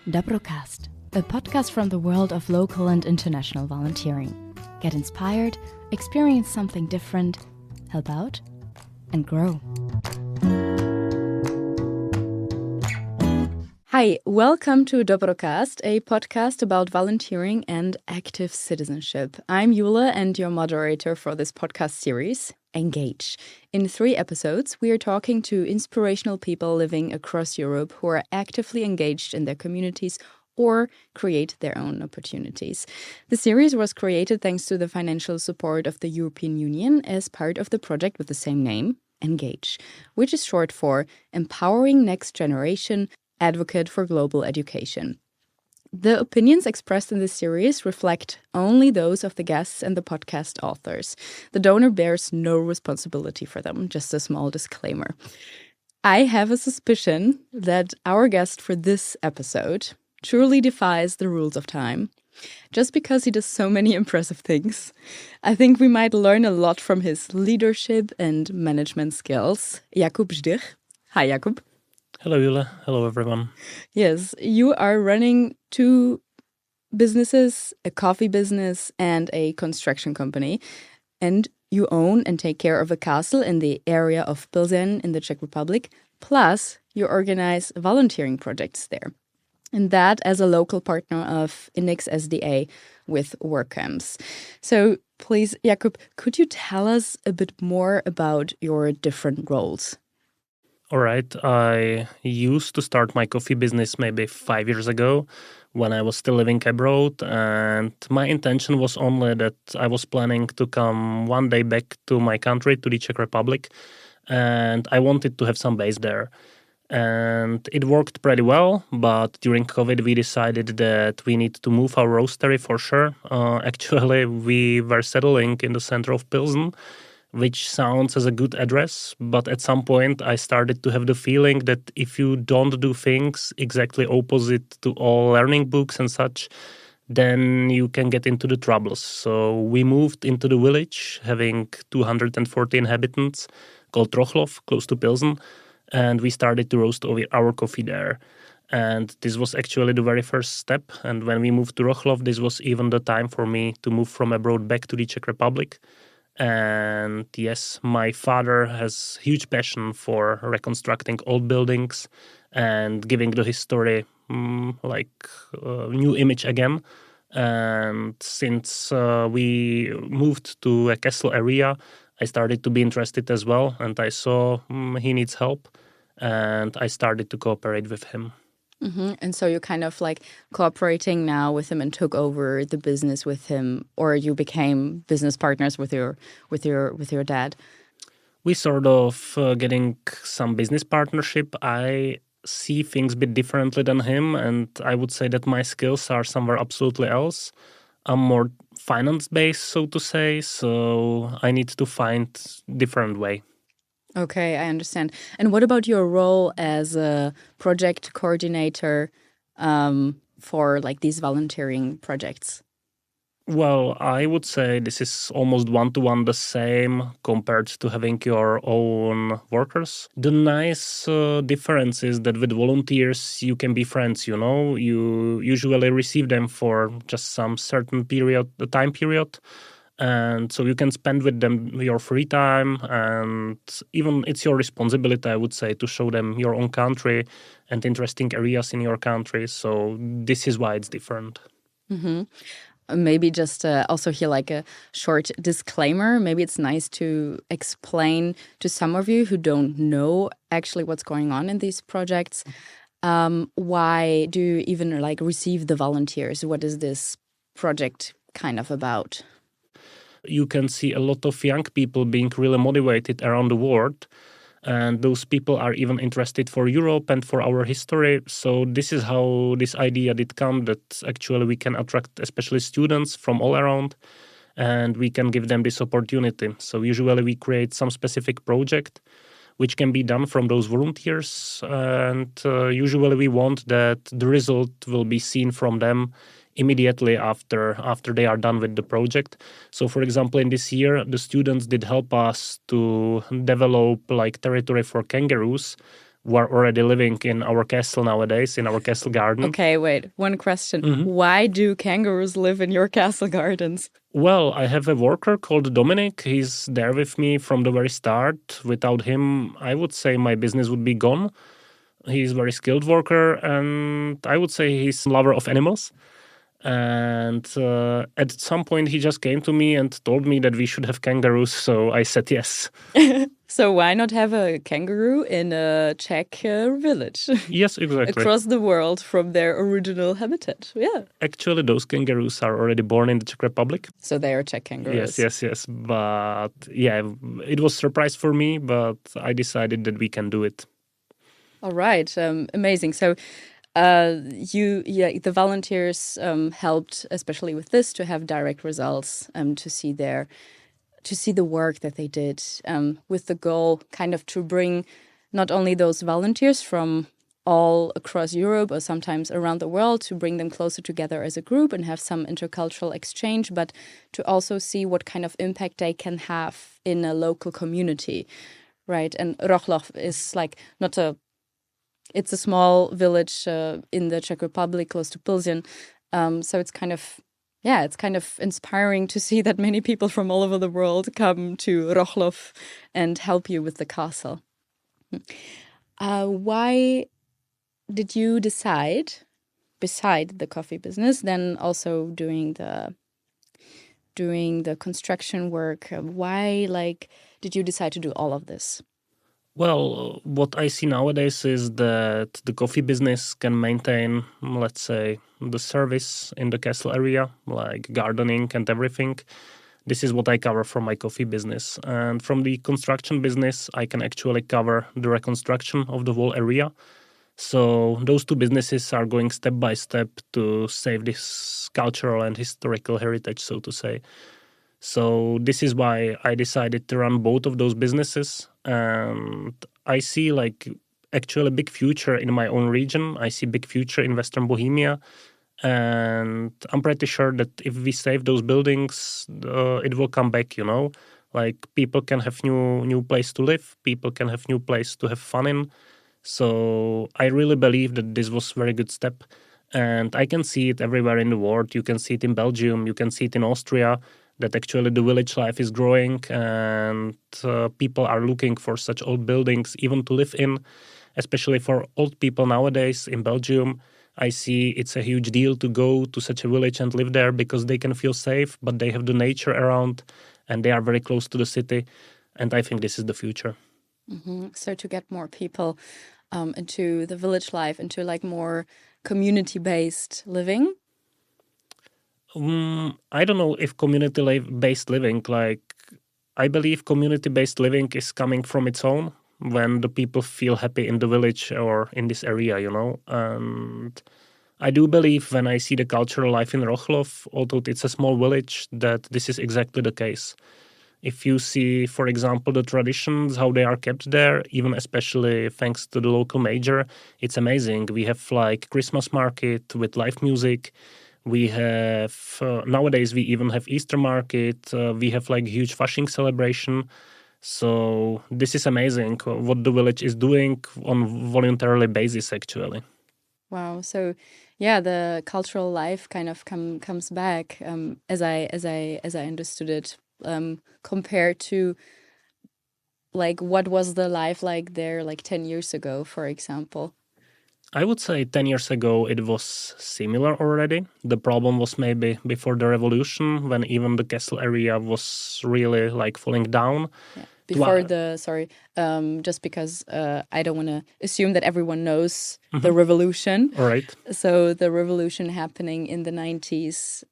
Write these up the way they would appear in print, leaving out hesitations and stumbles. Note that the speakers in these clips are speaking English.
Dobrocast, a podcast from the world of local and international volunteering. Get inspired, experience something different, help out, and grow. Hi, welcome to Dobrocast, a podcast about volunteering and active citizenship. I'm Jule and your moderator for this podcast series, Engage. In 3 episodes, we are talking to inspirational people living across Europe who are actively engaged in their communities or create their own opportunities. The series was created thanks to the financial support of the European Union as part of the project with the same name, Engage, which is short for Empowering Next Generation Advocate for Global Education. The opinions expressed in this series reflect only those of the guests and the podcast authors. The donor bears no responsibility for them, just a small disclaimer. I have a suspicion that our guest for this episode truly defies the rules of time. Just because he does so many impressive things, I think we might learn a lot from his leadership and management skills. Jakub Ždych. Hi, Jakub. Hello, Jule. Hello, everyone. Yes, you are running 2 businesses, a coffee business and a construction company. And you own and take care of a castle in the area of Plzeň in the Czech Republic. Plus, you organize volunteering projects there. And that as a local partner of INEX-SDA with work camps. So please, Jakub, could you tell us a bit more about your different roles? All right. I used to start my coffee business maybe 5 years ago when I was still living abroad. And my intention was only that I was planning to come one day back to my country, to the Czech Republic. And I wanted to have some base there. And it worked pretty well. But during COVID, we decided that we need to move our roastery for sure. Actually, we were settling in the center of Plzeň, which sounds as a good address, but at some point I started to have the feeling that if you don't do things exactly opposite to all learning books and such, then you can get into the troubles. So we moved into the village, having 240 inhabitants, called Rochlov, close to Plzeň, and we started to roast our coffee there. And this was actually the very first step. And when we moved to Rochlov, this was even the time for me to move from abroad back to the Czech Republic. And yes, my father has huge passion for reconstructing old buildings and giving the history new image again. And since we moved to a castle area, I started to be interested as well. And I saw he needs help. And I started to cooperate with him. Mm-hmm. And so you're kind of like cooperating now with him and took over the business with him, or you became business partners with your dad? We sort of getting some business partnership. I see things a bit differently than him, and I would say that my skills are somewhere absolutely else. I'm more finance-based, so to say, so I need to find different way. Okay, I understand. And what about your role as a project coordinator for like these volunteering projects? Well, I would say this is almost one-to-one the same compared to having your own workers. The nice difference is that with volunteers, you can be friends, you know. You usually receive them for just some certain time period. And so you can spend with them your free time, and even it's your responsibility, I would say, to show them your own country and interesting areas in your country. So this is why it's different. Mm-hmm. Maybe just also here like a short disclaimer. Maybe it's nice to explain to some of you who don't know actually what's going on in these projects. Why do you even like receive the volunteers? What is this project kind of about? You can see a lot of young people being really motivated around the world. And those people are even interested for Europe and for our history. So this is how this idea did come, that actually we can attract especially students from all around and we can give them this opportunity. So usually we create some specific project which can be done from those volunteers. And usually we want that the result will be seen from them immediately after they are done with the project. So, for example, in this year, the students did help us to develop like territory for kangaroos, who are already living in our castle nowadays, in our castle garden. Okay, wait. One question. Why do kangaroos live in your castle gardens? Well, I have a worker called Dominic. He's there with me from the very start. Without him, I would say my business would be gone. He's a very skilled worker, and I would say he's a lover of animals. And at some point, he just came to me and told me that we should have kangaroos. So I said yes. So why not have a kangaroo in a Czech village? Yes, exactly. Across the world from their original habitat. Yeah. Actually, those kangaroos are already born in the Czech Republic. So they are Czech kangaroos. Yes. But yeah, it was a surprise for me, but I decided that we can do it. All right. Amazing. So the volunteers helped, especially with this, to have direct results, to see the work that they did, with the goal kind of to bring not only those volunteers from all across Europe or sometimes around the world, to bring them closer together as a group and have some intercultural exchange, but to also see what kind of impact they can have in a local community, right? And Rochlov is it's a small village in the Czech Republic, close to Plzeň. So it's kind of inspiring to see that many people from all over the world come to Rochlov and help you with the castle. Why did you decide, beside the coffee business, then also doing the construction work? Why did you decide to do all of this? Well, what I see nowadays is that the coffee business can maintain, let's say, the service in the castle area, like gardening and everything. This is what I cover from my coffee business. And from the construction business, I can actually cover the reconstruction of the whole area. So those two businesses are going step by step to save this cultural and historical heritage, so to say. So this is why I decided to run both of those businesses. And I see actually a big future in my own region. I see big future in Western Bohemia. And I'm pretty sure that if we save those buildings, it will come back, Like people can have new place to live. People can have new place to have fun in. So I really believe that this was a very good step. And I can see it everywhere in the world. You can see it in Belgium. You can see it in Austria. That actually the village life is growing and people are looking for such old buildings even to live in, especially for old people nowadays in Belgium. I see it's a huge deal to go to such a village and live there because they can feel safe, but they have the nature around and they are very close to the city. And I think this is the future. Mm-hmm. So to get more people into the village life, into more community-based living? I don't know if community-based living, I believe community-based living is coming from its own when the people feel happy in the village or in this area, And I do believe when I see the cultural life in Rochlov, although it's a small village, that this is exactly the case. If you see, for example, the traditions, how they are kept there, even especially thanks to the local major, it's amazing. We have Christmas market with live music. We have, nowadays we even have Easter market. We have huge fashing celebration. So this is amazing what the village is doing on voluntarily basis actually. Wow. So yeah, the cultural life kind of comes back as I understood it, compared to what was the life like there 10 years ago, for example. I would say 10 years ago it was similar already. The problem was maybe before the revolution when even the castle area was really falling down. Yeah. Before just because I don't want to assume that everyone knows the revolution. All right. So the revolution happening in the 90s,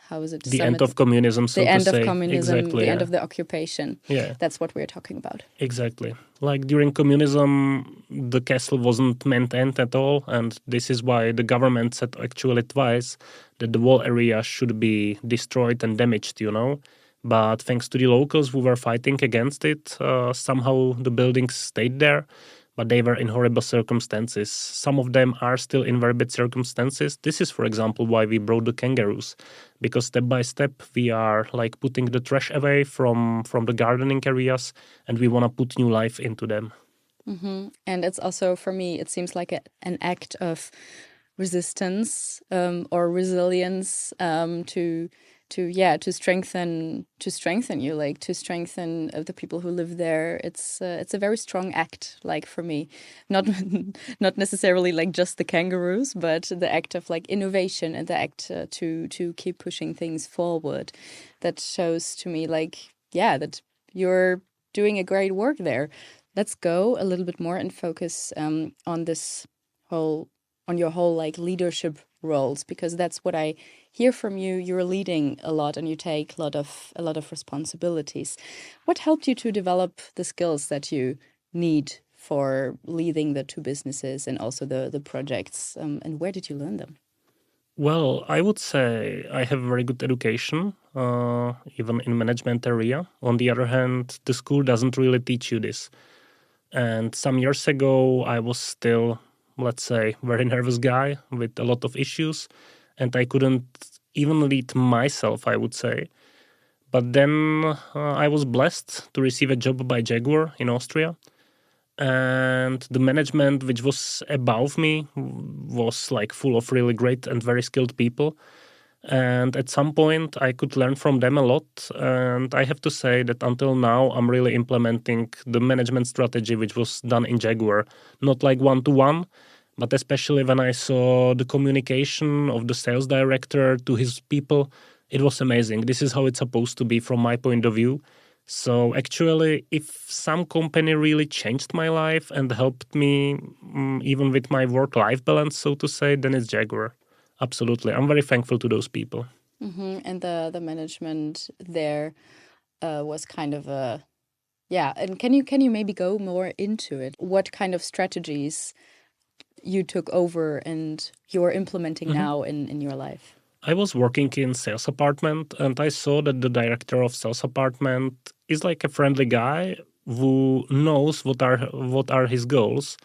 how is it? The end of communism, so to say. The end of communism, exactly, the end of the occupation. Yeah. That's what we're talking about. Exactly. During communism, the castle wasn't maintained at all. And this is why the government said actually twice that the whole area should be destroyed and damaged, But thanks to the locals who were fighting against it, somehow the buildings stayed there. But they were in horrible circumstances. Some of them are still in very bad circumstances. This is, for example, why we brought the kangaroos. Because step by step, we are putting the trash away from the gardening areas and we want to put new life into them. And it's also, for me, it seems like an act of resistance or resilience to strengthen you, like to strengthen the people who live there. It's a very strong act, like for me, not not necessarily like just the kangaroos, but the act of like innovation and the act to keep pushing things forward. That shows to me like, yeah, that you're doing a great work there. Let's go a little bit more and focus on this on your whole like leadership roles, because that's what I hear from you. You're leading a lot and you take a lot of responsibilities. What helped you to develop the skills that you need for leading the two businesses and also the projects? And where did you learn them? Well, I would say I have very good education, even in management area. On the other hand, the school doesn't really teach you this. And some years ago, I was still, let's say, very nervous guy with a lot of issues, and I couldn't even lead myself, I would say. But then I was blessed to receive a job by Jaguar in Austria. And the management, which was above me, was like full of really great and very skilled people. And at some point, I could learn from them a lot. And I have to say that until now, I'm really implementing the management strategy which was done in Jaguar. Not like one-to-one, but especially when I saw the communication of the sales director to his people, it was amazing. This is how it's supposed to be from my point of view. So actually, if some company really changed my life and helped me even with my work-life balance, so to say, then it's Jaguar. Absolutely. I'm very thankful to those people. And the management there was kind of a, yeah. And can you maybe go more into it? What kind of strategies you took over and you're implementing now in your life? I was working in sales apartment and I saw that the director of sales apartment is like a friendly guy who knows what are his goals.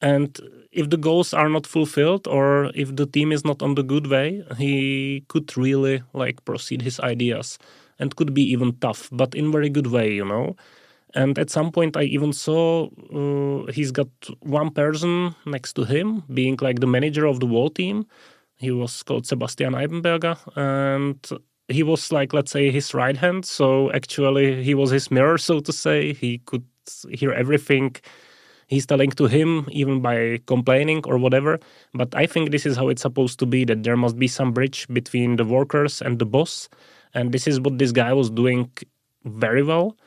And if the goals are not fulfilled or if the team is not on the good way, he could really like proceed his ideas and could be even tough, but in very good way, you know. And at some point I even saw he's got one person next to him being like the manager of the whole team. He was called Sebastian Eibenberger, and he was like, let's say, his right hand. So actually he was his mirror, so to say. He could hear everything he's telling to him, even by complaining or whatever. But I think this is how it's supposed to be, that there must be some bridge between the workers and the boss. And this is what this guy was doing very well.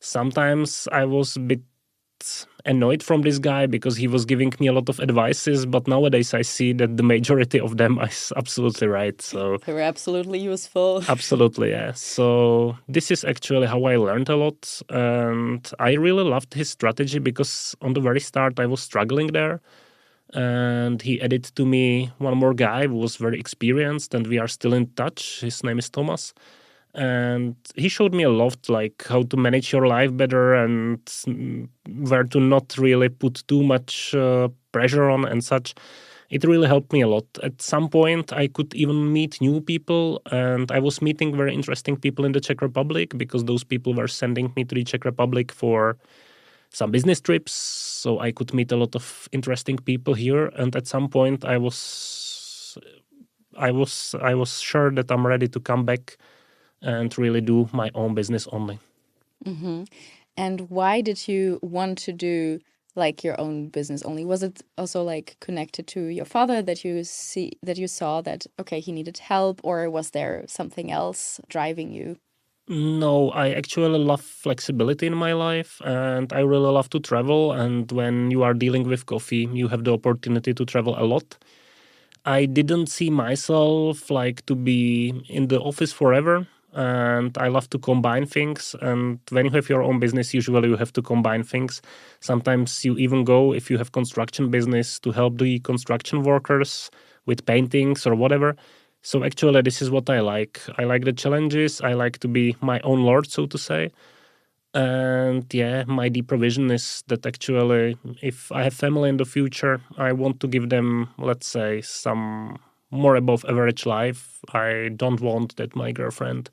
Sometimes I was a bit annoyed from this guy because he was giving me a lot of advices, but nowadays I see that the majority of them is absolutely right. So they were absolutely useful. Absolutely, yeah. So this is actually how I learned a lot, and I really loved his strategy because on the very start I was struggling there, and he added to me one more guy who was very experienced, and we are still in touch. His name is Thomas. And he showed me a lot, like how to manage your life better and where to not really put too much pressure on and such. It really helped me a lot. At some point, I could even meet new people, and I was meeting very interesting people in the Czech Republic because those people were sending me to the Czech Republic for some business trips. So I could meet a lot of interesting people here. And at some point, I was sure that I'm ready to come back and really do my own business only. And why did you want to do like your own business only? Was it also like connected to your father that you saw that okay, he needed help, or was there something else driving you? No, I actually love flexibility in my life and I really love to travel. And when you are dealing with coffee, you have the opportunity to travel a lot. I didn't see myself like to be in the office forever. And I love to combine things. And when you have your own business, usually you have to combine things. Sometimes you even go, if you have construction business, to help the construction workers with paintings or whatever. So actually, this is what I like. I like the challenges. I like to be my own lord, so to say. And yeah, my deep provision is that actually, if I have family in the future, I want to give them, let's say, some more above average life. I don't want that my girlfriend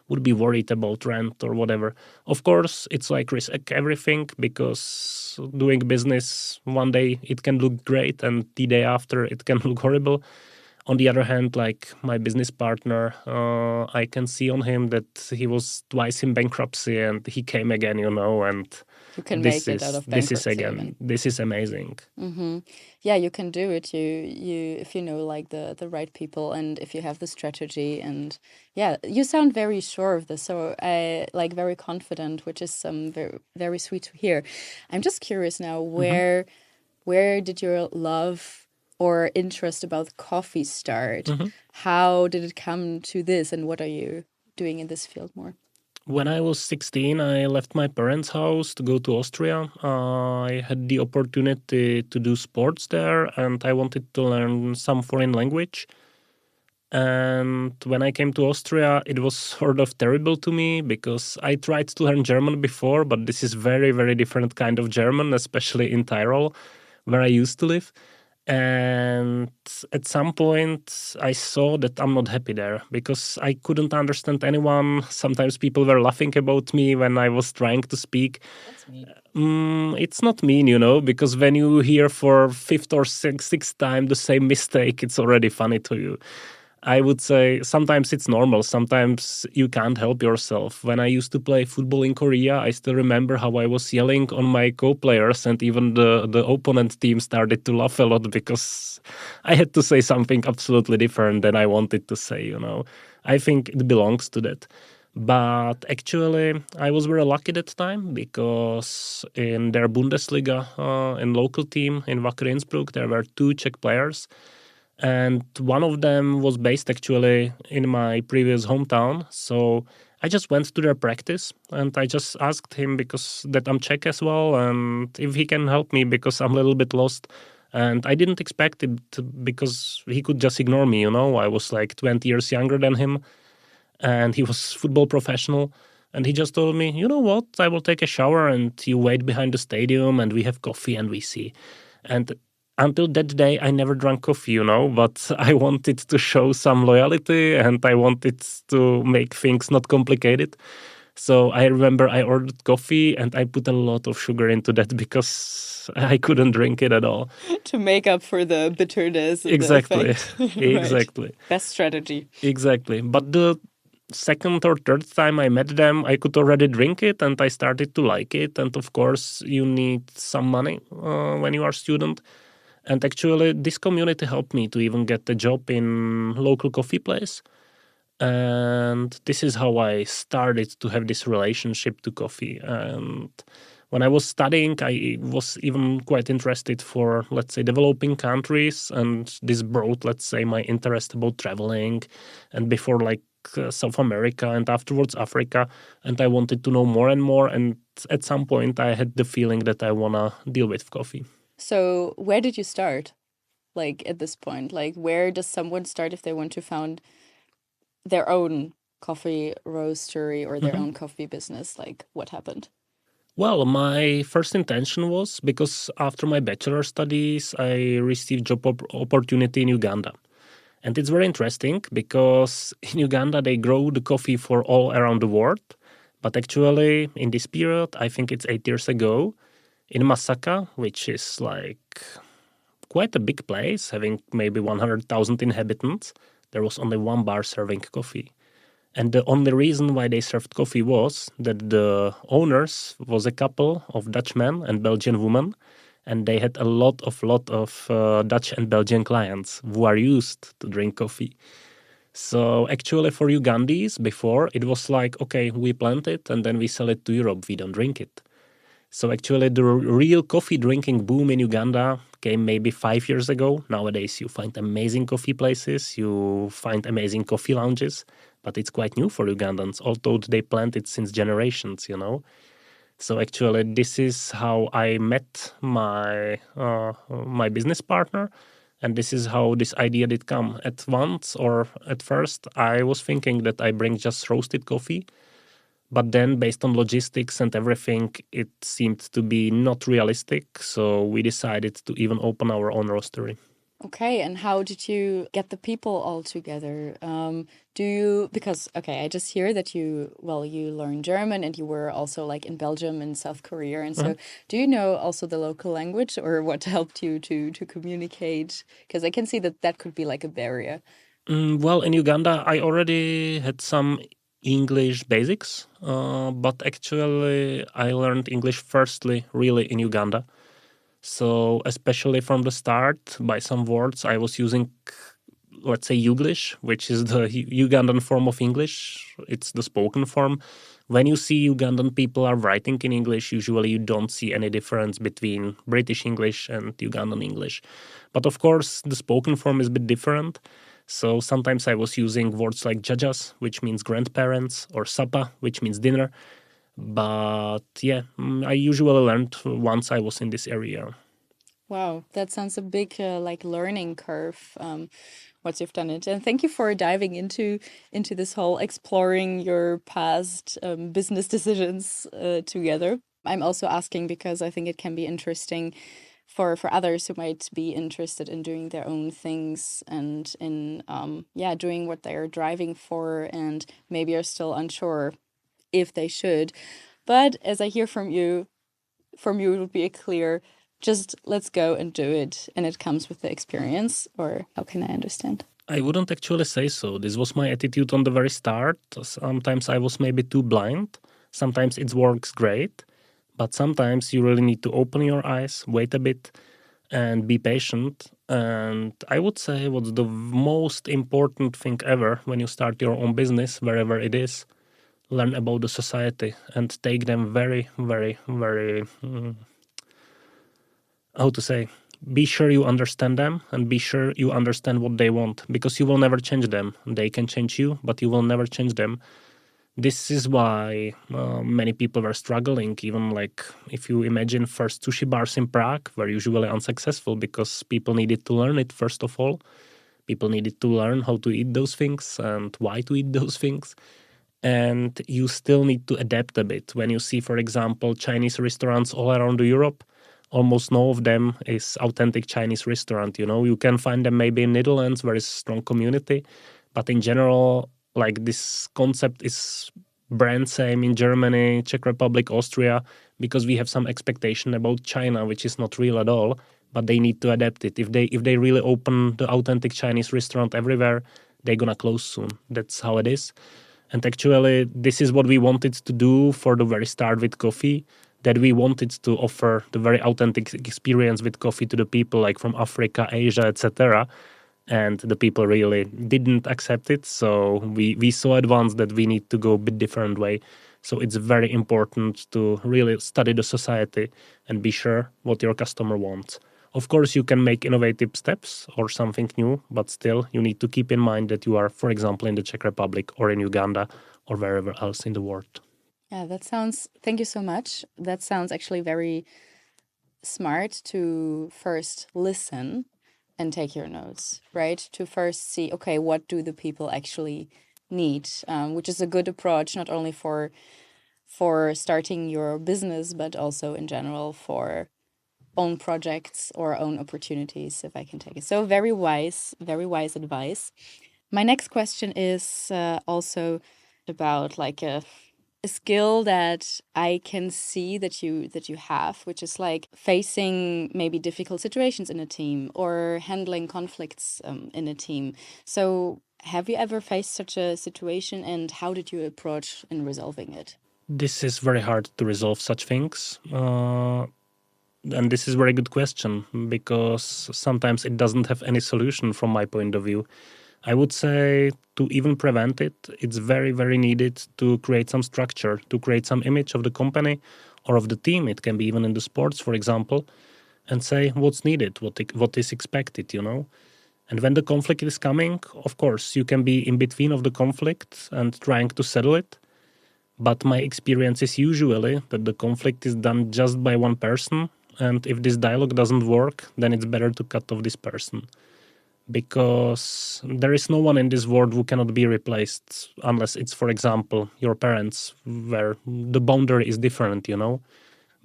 would be worried about rent or whatever. Of course, it's like risk everything, because doing business one day it can look great and the day after it can look horrible. On the other hand, like my business partner, I can see on him that he was twice in bankruptcy and he came again, and You can make it out of bankruptcy even. This is amazing. Yeah, you can do it. You if you know like the right people and if you have the strategy, and yeah, you sound very sure of this. So I like very confident, which is very very sweet to hear. I'm just curious now, where did your love or interest about coffee start? How did it come to this, and what are you doing in this field more? When I was 16, I left my parents' house to go to Austria. I had the opportunity to do sports there, and I wanted to learn some foreign language. And when I came to Austria, it was sort of terrible to me, because I tried to learn German before, but this is very, very different kind of German, especially in Tyrol, where I used to live. And at some point, I saw that I'm not happy there, because I couldn't understand anyone. Sometimes people were laughing about me when I was trying to speak. That's mean. It's not mean, because when you hear for fifth or sixth time the same mistake, it's already funny to you. I would say sometimes it's normal. Sometimes you can't help yourself. When I used to play football in Korea, I still remember how I was yelling on my co-players, and even the opponent team started to laugh a lot because I had to say something absolutely different than I wanted to say, I think it belongs to that. But actually, I was very lucky that time, because in their Bundesliga, in local team in Wacker Innsbruck, there were 2 Czech players. And one of them was based actually in my previous hometown. So I just went to their practice and I just asked him, because that I'm Czech as well, and if he can help me because I'm a little bit lost. And I didn't expect it because he could just ignore me, I was like 20 years younger than him and he was football professional. And he just told me, you know what, I will take a shower and you wait behind the stadium and we have coffee and we see. And until that day, I never drank coffee, but I wanted to show some loyalty and I wanted to make things not complicated. So I remember I ordered coffee and I put a lot of sugar into that because I couldn't drink it at all. To make up for the bitterness. Exactly. Right. Exactly. Best strategy. Exactly. But the second or third time I met them, I could already drink it and I started to like it. And of course, you need some money when you are a student. And actually, this community helped me to even get a job in local coffee place. And this is how I started to have this relationship to coffee. And when I was studying, I was even quite interested for, let's say, developing countries. And this brought, let's say, my interest about traveling. And before, like, South America and afterwards Africa. And I wanted to know more and more. And at some point, I had the feeling that I want to deal with coffee. So where did you start? Like at this point, like where does someone start if they want to found their own coffee roastery or their own coffee business? Like what happened? Well, my first intention was, because after my bachelor studies, I received job opportunity in Uganda. And it's very interesting because in Uganda, they grow the coffee for all around the world. But actually, in this period, I think it's 8 years ago, in Masaka, which is like quite a big place, having maybe 100,000 inhabitants, there was only one bar serving coffee. And the only reason why they served coffee was that the owners was a couple of Dutch men and Belgian women, and they had a lot of Dutch and Belgian clients who are used to drink coffee. So actually for Ugandese before, it was like, okay, we plant it and then we sell it to Europe, we don't drink it. So actually the real coffee drinking boom in Uganda came maybe 5 years ago. Nowadays you find amazing coffee places, you find amazing coffee lounges, but it's quite new for Ugandans, although they plant it since generations, So actually this is how I met my my business partner, and this is how this idea did come. At first I was thinking that I bring just roasted coffee. But then, based on logistics and everything, it seemed to be not realistic. So we decided to even open our own roastery. Okay, and how did you get the people all together? Because, okay, I just hear that you learn German and you were also like in Belgium and South Korea. And so do you know also the local language, or what helped you to communicate? Because I can see that that could be like a barrier. Well, in Uganda, I already had some English basics, but actually I learned English firstly really in Uganda. So especially from the start, by some words, I was using, let's say, Uglish, which is the Ugandan form of English. It's the spoken form. When you see Ugandan people are writing in English, usually you don't see any difference between British English and Ugandan English. But of course, the spoken form is a bit different. So sometimes I was using words like jajas, which means grandparents, or sapa, which means dinner. But yeah, I usually learned once I was in this area. Wow, that sounds a big like learning curve. Once you've done it, and thank you for diving into this whole exploring your past business decisions together. I'm also asking because I think it can be interesting for others who might be interested in doing their own things and in doing what they're driving for, and maybe are still unsure if they should. But as I hear from you it would be a clear, just let's go and do it, and it comes with the experience. Or how can I understand? I wouldn't actually say so. This was my attitude on the very start. Sometimes I was maybe too blind. Sometimes it works great. But sometimes you really need to open your eyes, wait a bit, and be patient. And I would say what's the most important thing ever when you start your own business, wherever it is, learn about the society and take them very, very, very, how to say, be sure you understand them and be sure you understand what they want, because you will never change them. They can change you, but you will never change them. This is why many people were struggling. Even like if you imagine first sushi bars in Prague were usually unsuccessful because people needed to learn it first of all. People needed to learn how to eat those things and why to eat those things. And you still need to adapt a bit. When you see, for example, Chinese restaurants all around Europe, almost none of them is authentic Chinese restaurant. You can find them maybe in Netherlands, where is a strong community. But in general, like this concept is brand same in Germany, Czech Republic, Austria, because we have some expectation about China, which is not real at all. But they need to adapt it. If they really open the authentic Chinese restaurant everywhere, they're gonna close soon. That's how it is. And actually, this is what we wanted to do for the very start with coffee, that we wanted to offer the very authentic experience with coffee to the people like from Africa, Asia, etc. And the people really didn't accept it. So we saw at once that we need to go a bit different way. So it's very important to really study the society and be sure what your customer wants. Of course, you can make innovative steps or something new, but still you need to keep in mind that you are, for example, in the Czech Republic or in Uganda or wherever else in the world. Yeah, thank you so much. That sounds actually very smart, to first listen and take your notes, right? To first see, okay, what do the people actually need, which is a good approach, not only for starting your business, but also in general for own projects or own opportunities, if I can take it. So very wise advice. My next question is also about like a skill that I can see that you have, which is like facing maybe difficult situations in a team or handling conflicts in a team. So have you ever faced such a situation, and how did you approach in resolving it? This is very hard to resolve such things. And this is a very good question, because sometimes it doesn't have any solution from my point of view. I would say to even prevent it, it's very, very needed to create some structure, to create some image of the company or of the team. It can be even in the sports, for example, and say what's needed, what is expected, And when the conflict is coming, of course, you can be in between of the conflict and trying to settle it. But my experience is usually that the conflict is done just by one person. And if this dialogue doesn't work, then it's better to cut off this person. Because there is no one in this world who cannot be replaced unless it's, for example, your parents, where the boundary is different,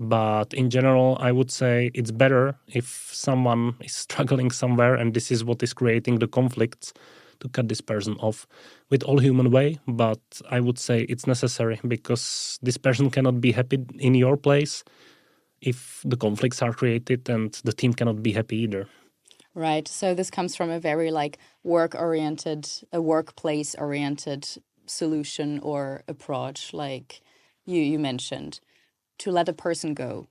But in general, I would say it's better if someone is struggling somewhere and this is what is creating the conflicts, to cut this person off with all human way. But I would say it's necessary because this person cannot be happy in your place if the conflicts are created, and the team cannot be happy either. Right. So this comes from a very like work-oriented, a workplace-oriented solution or approach, like you mentioned, to let a person go,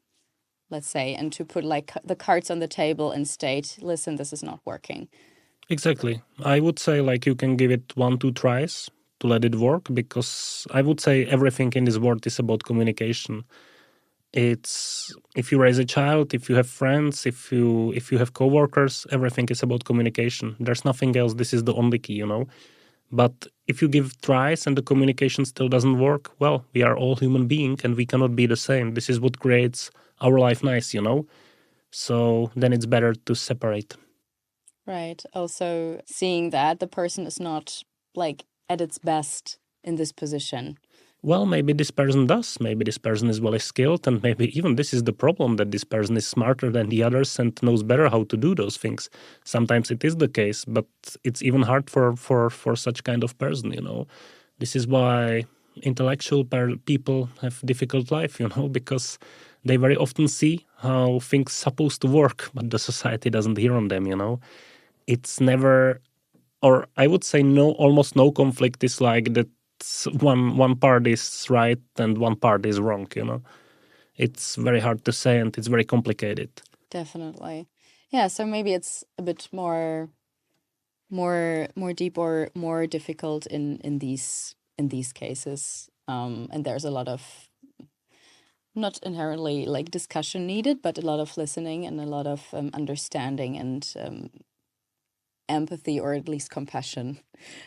let's say, and to put like the cards on the table and state, listen, this is not working. Exactly. I would say like you can give it 1-2 tries to let it work, because I would say everything in this world is about communication. It's if you raise a child, if you have friends, if you have coworkers, everything is about communication. There's nothing else. This is the only key. But if you give tries and the communication still doesn't work, well, we are all human beings and we cannot be the same. This is what creates our life nice. So then it's better to separate. Right. Also seeing that the person is not like at its best in this position. Well, maybe this person does. Maybe this person is well skilled, and maybe even this is the problem, that this person is smarter than the others and knows better how to do those things. Sometimes it is the case, but it's even hard for such kind of person. This is why intellectual people have difficult life, because they very often see how things supposed to work, but the society doesn't hear on them. It's never, or I would say almost no conflict is like that. One part is right and one part is wrong. It's very hard to say and it's very complicated. Definitely. Yeah, so maybe it's a bit more deep or more difficult in these cases. And there's a lot of not inherently like discussion needed, but a lot of listening and a lot of understanding and empathy, or at least compassion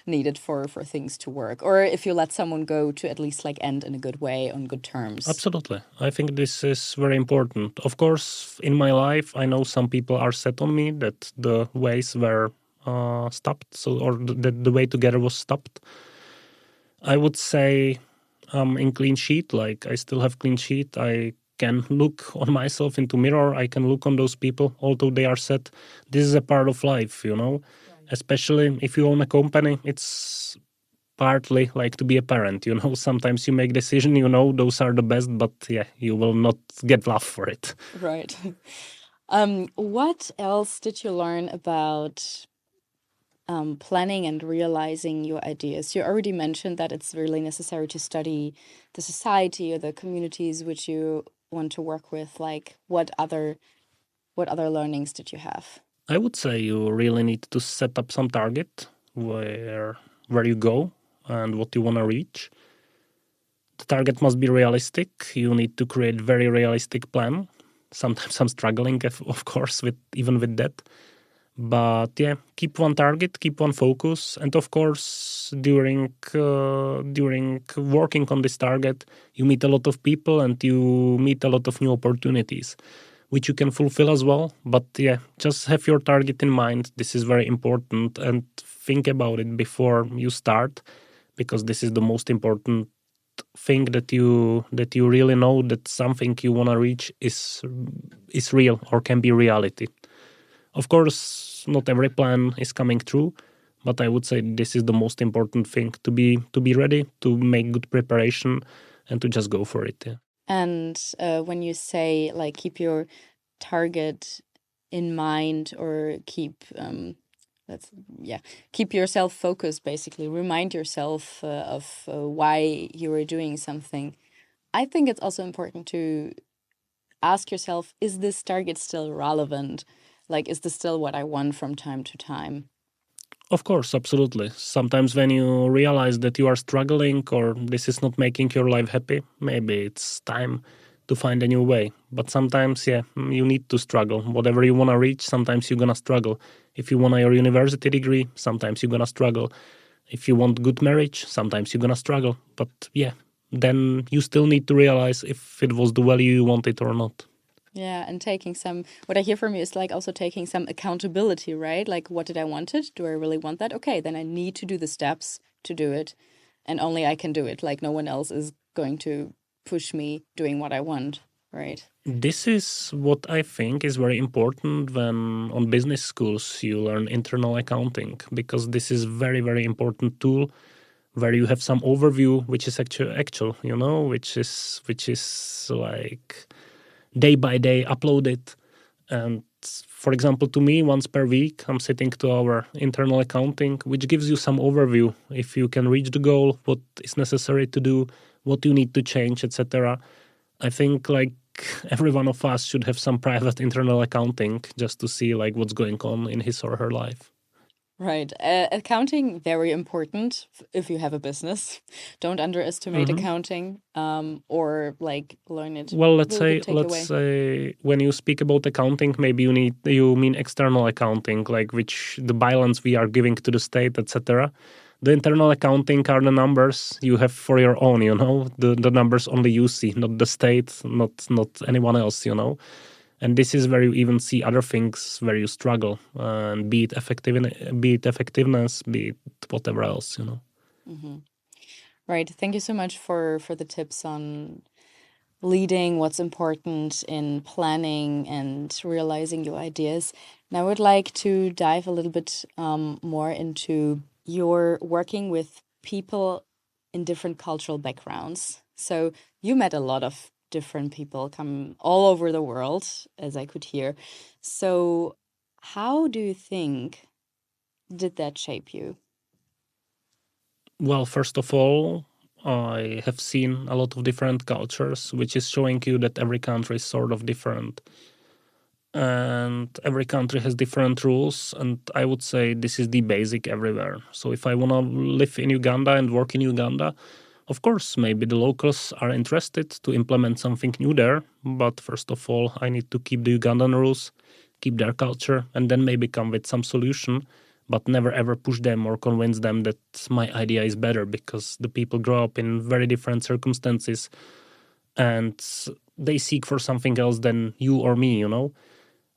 needed for things to work, or if you let someone go, to at least like end in a good way, on good terms. Absolutely. I think this is very important. Of course, in my life, I know some people are set on me that the ways were stopped, or that the way together was stopped. I would say in clean sheet, like I still have clean sheet. I can look on myself into mirror. I can look on those people, although they are set. This is a part of life. Right. Especially if you own a company, it's partly like to be a parent. Sometimes you make decisions, those are the best, but yeah, you will not get love for it. Right. What else did you learn about planning and realizing your ideas? You already mentioned that it's really necessary to study the society or the communities which you want to work with. Like, what other learnings did you have? I would say you really need to set up some target where you go and what you want to reach. The target must be realistic. You need to create very realistic plan. Sometimes I'm struggling, of course, even with that. But yeah, keep one target, keep one focus, and of course, during working on this target, you meet a lot of people and you meet a lot of new opportunities, which you can fulfill as well. But yeah, just have your target in mind. This is very important, and think about it before you start, because this is the most important thing, that you really know that something you want to reach is real or can be reality. Of course, not every plan is coming true, but I would say this is the most important thing, to be ready, to make good preparation, and to just go for it. Yeah. And when you say like keep your target in mind, or keep keep yourself focused, basically remind yourself of why you are doing something. I think it's also important to ask yourself, is this target still relevant? Like, is this still what I want from time to time? Of course, absolutely. Sometimes when you realize that you are struggling or this is not making your life happy, maybe it's time to find a new way. But sometimes, yeah, you need to struggle. Whatever you want to reach, sometimes you're going to struggle. If you want your university degree, sometimes you're going to struggle. If you want good marriage, sometimes you're going to struggle. But yeah, then you still need to realize if it was the value you wanted or not. Yeah, and what I hear from you is like also taking some accountability, right? Like, what did I want it? Do I really want that? Okay, then I need to do the steps to do it, and only I can do it. Like, no one else is going to push me doing what I want, right? This is what I think is very important when on business schools you learn internal accounting, because this is very, very important tool where you have some overview, which is actual, which is like day by day uploaded. And for example, to me, once per week, I'm sitting to our internal accounting, which gives you some overview. If you can reach the goal, what is necessary to do, what you need to change, etc. I think like every one of us should have some private internal accounting just to see like what's going on in his or her life. Right. Accounting, very important if you have a business. Don't underestimate accounting or like learn it. Well, Really good let's takeaway. say when you speak about accounting, maybe you mean external accounting, like which the balance we are giving to the state, etc. The internal accounting are the numbers you have for your own, the numbers only you see, not the state, not anyone else, And this is where you even see other things where you struggle, and be it effectiveness, be it whatever else, Right. Thank you so much for the tips on leading, what's important in planning and realizing your ideas. And I would like to dive a little bit more into your working with people in different cultural backgrounds. So you met a lot of different people come all over the world, as I could hear. So how do you think did that shape you? Well, first of all, I have seen a lot of different cultures, which is showing you that every country is sort of different. And every country has different rules. And I would say this is the basic everywhere. So if I want to live in Uganda and work in Uganda, of course, maybe the locals are interested to implement something new there. But first of all, I need to keep the Ugandan rules, keep their culture, and then maybe come with some solution, but never ever push them or convince them that my idea is better, because the people grow up in very different circumstances and they seek for something else than you or me,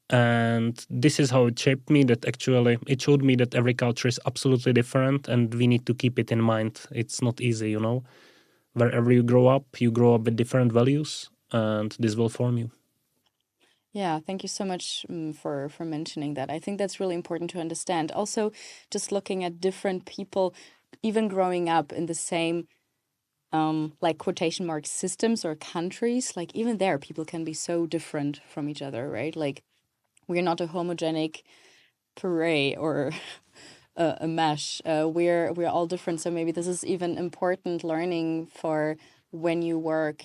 And this is how it shaped me, that actually it showed me that every culture is absolutely different and we need to keep it in mind. It's not easy, Wherever you grow up with different values, and this will form you. Yeah, thank you so much for mentioning that. I think that's really important to understand. Also, just looking at different people, even growing up in the same like quotation mark systems or countries, like even there, people can be so different from each other, right? Like we're not a homogenic puree or a mesh. We're all different. So maybe this is even important learning for when you work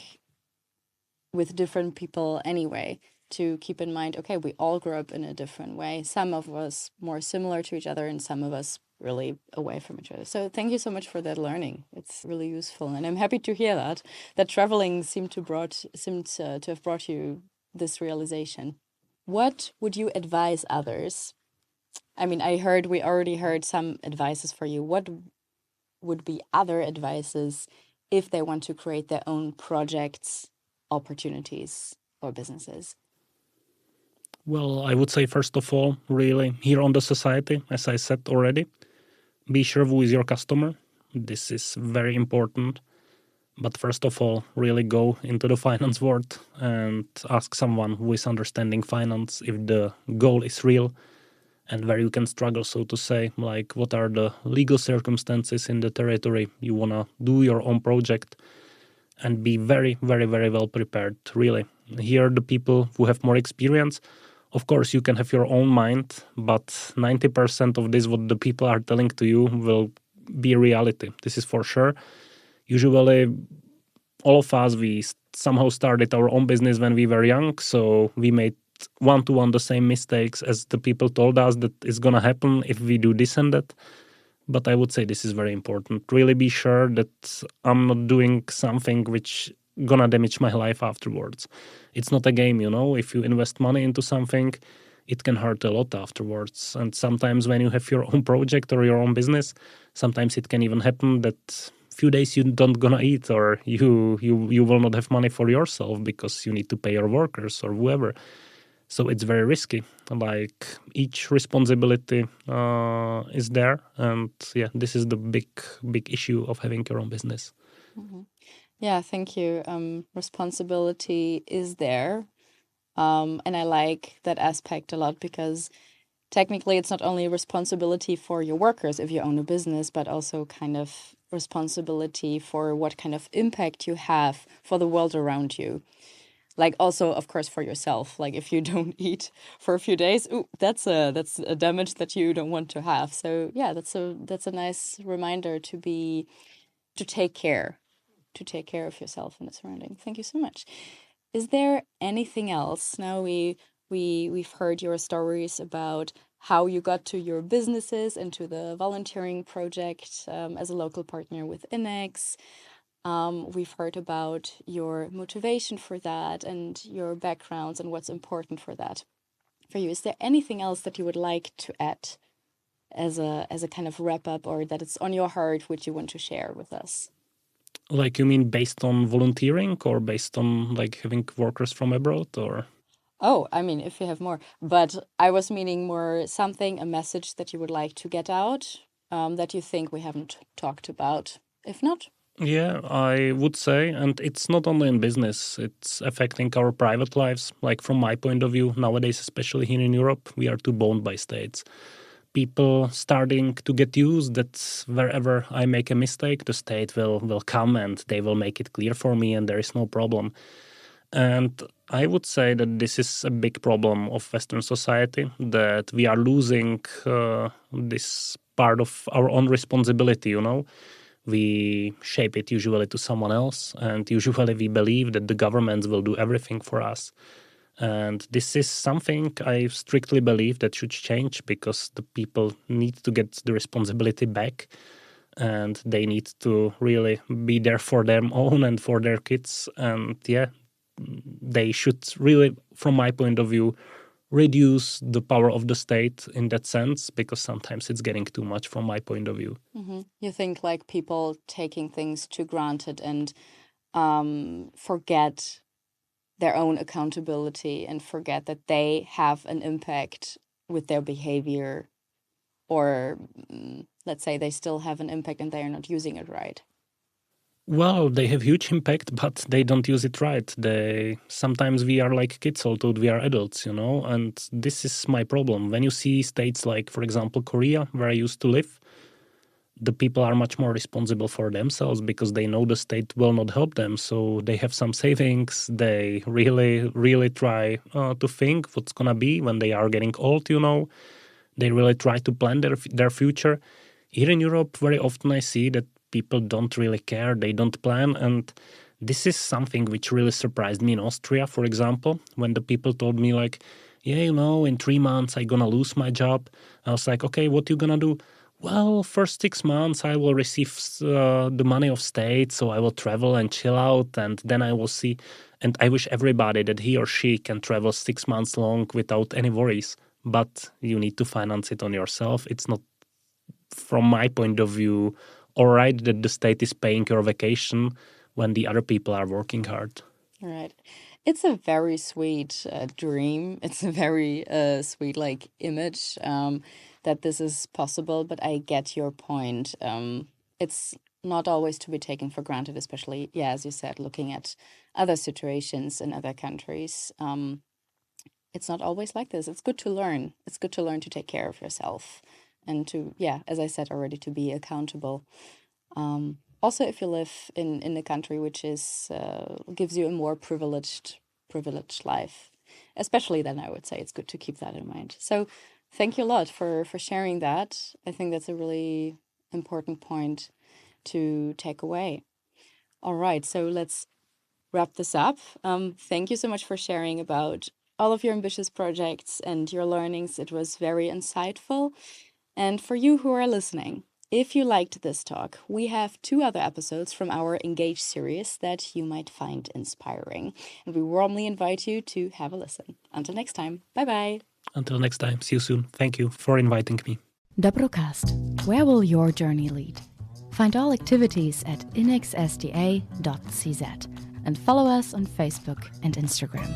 with different people anyway, to keep in mind, okay, we all grew up in a different way. Some of us more similar to each other and some of us really away from each other. So thank you so much for that learning. It's really useful. And I'm happy to hear that traveling seemed to have brought you this realization. What would you advise others? I mean, we already heard some advices for you. What would be other advices if they want to create their own projects, opportunities, or businesses? Well, I would say, first of all, really, here on the society, as I said already, be sure who is your customer. This is very important. But first of all, really go into the finance world and ask someone who is understanding finance if the goal is real and where you can struggle, so to say, like what are the legal circumstances in the territory you want to do your own project, and be very, very, very well prepared, really. Here, the people who have more experience, of course, you can have your own mind, but 90% of this, what the people are telling to you, will be reality. This is for sure. Usually, all of us, we somehow started our own business when we were young, so we made one-to-one the same mistakes as the people told us that is going to happen if we do this and that. But I would say this is very important. Really be sure that I'm not doing something which gonna damage my life afterwards. It's not a game, If you invest money into something, it can hurt a lot afterwards. And sometimes when you have your own project or your own business, sometimes it can even happen that few days you don't gonna eat, or you will not have money for yourself because you need to pay your workers or whoever. So it's very risky. Like each responsibility is there, and yeah, this is the big issue of having your own business. Yeah, thank you. Responsibility is there. And I like that aspect a lot because technically it's not only a responsibility for your workers if you own a business, but also kind of responsibility for what kind of impact you have for the world around you. Like also, of course, for yourself. Like if you don't eat for a few days, that's a damage that you don't want to have. So yeah, that's a nice reminder to take care of yourself and the surrounding. Thank you so much. Is there anything else? Now we've heard your stories about how you got to your businesses and to the volunteering project as a local partner with INEX. We've heard about your motivation for that and your backgrounds and what's important for that for you. Is there anything else that you would like to add as a kind of wrap up, or that it's on your heart which you want to share with us? Like, you mean based on volunteering or based on like having workers from abroad, or? Oh, I mean, if you have more. But I was meaning more a message that you would like to get out, that you think we haven't talked about. If not? Yeah, I would say, and it's not only in business, it's affecting our private lives. Like from my point of view, nowadays, especially here in Europe, we are too bound by states. People starting to get used that wherever I make a mistake, the state will come and they will make it clear for me and there is no problem. And I would say that this is a big problem of Western society, that we are losing this part of our own responsibility, you know. We shape it usually to someone else, and usually we believe that the governments will do everything for us. And this is something I strictly believe that should change, because the people need to get the responsibility back, and they need to really be there for their own and for their kids. And yeah, they should really, from my point of view, reduce the power of the state in that sense, because sometimes it's getting too much from my point of view. Mm-hmm. You think like people taking things for granted and forget their own accountability and forget that they have an impact with their behavior, or let's say they still have an impact and they are not using it right. Well, they have huge impact, but they don't use it right. Sometimes we are like kids, although we are adults, you know, and this is my problem. When you see states like, for example, Korea, where I used to live, the people are much more responsible for themselves because they know the state will not help them. So they have some savings. They really, really try to think what's going to be when they are getting old, you know. They really try to plan their future. Here in Europe, very often I see that people don't really care. They don't plan. And this is something which really surprised me in Austria, for example, when the people told me like, yeah, you know, in 3 months I'm going to lose my job. I was like, okay, what you going to do? Well, first 6 months I will receive the money of state, so I will travel and chill out, and then I will see. And I wish everybody that he or she can travel 6 months long without any worries. But you need to finance it on yourself. It's not, from my point of view, all right that the state is paying your vacation when the other people are working hard. Right. It's a very sweet dream. It's a very sweet like image that this is possible, but I get your point. It's not always to be taken for granted, especially, yeah, as you said, looking at other situations in other countries. It's not always like this. It's good to learn. It's good to learn to take care of yourself and to, yeah, as I said already, to be accountable. Also, if you live in a country which is gives you a more privileged life, especially then, I would say it's good to keep that in mind. So thank you a lot for sharing that. I think that's a really important point to take away. All right, so let's wrap this up. Thank you so much for sharing about all of your ambitious projects and your learnings. It was very insightful. And for you who are listening, if you liked this talk, we have 2 other episodes from our Engage series that you might find inspiring. And we warmly invite you to have a listen. Until next time, bye-bye. Until next time, see you soon. Thank you for inviting me. Dobrocast. Where will your journey lead? Find all activities at INEX-SDA.cz and follow us on Facebook and Instagram.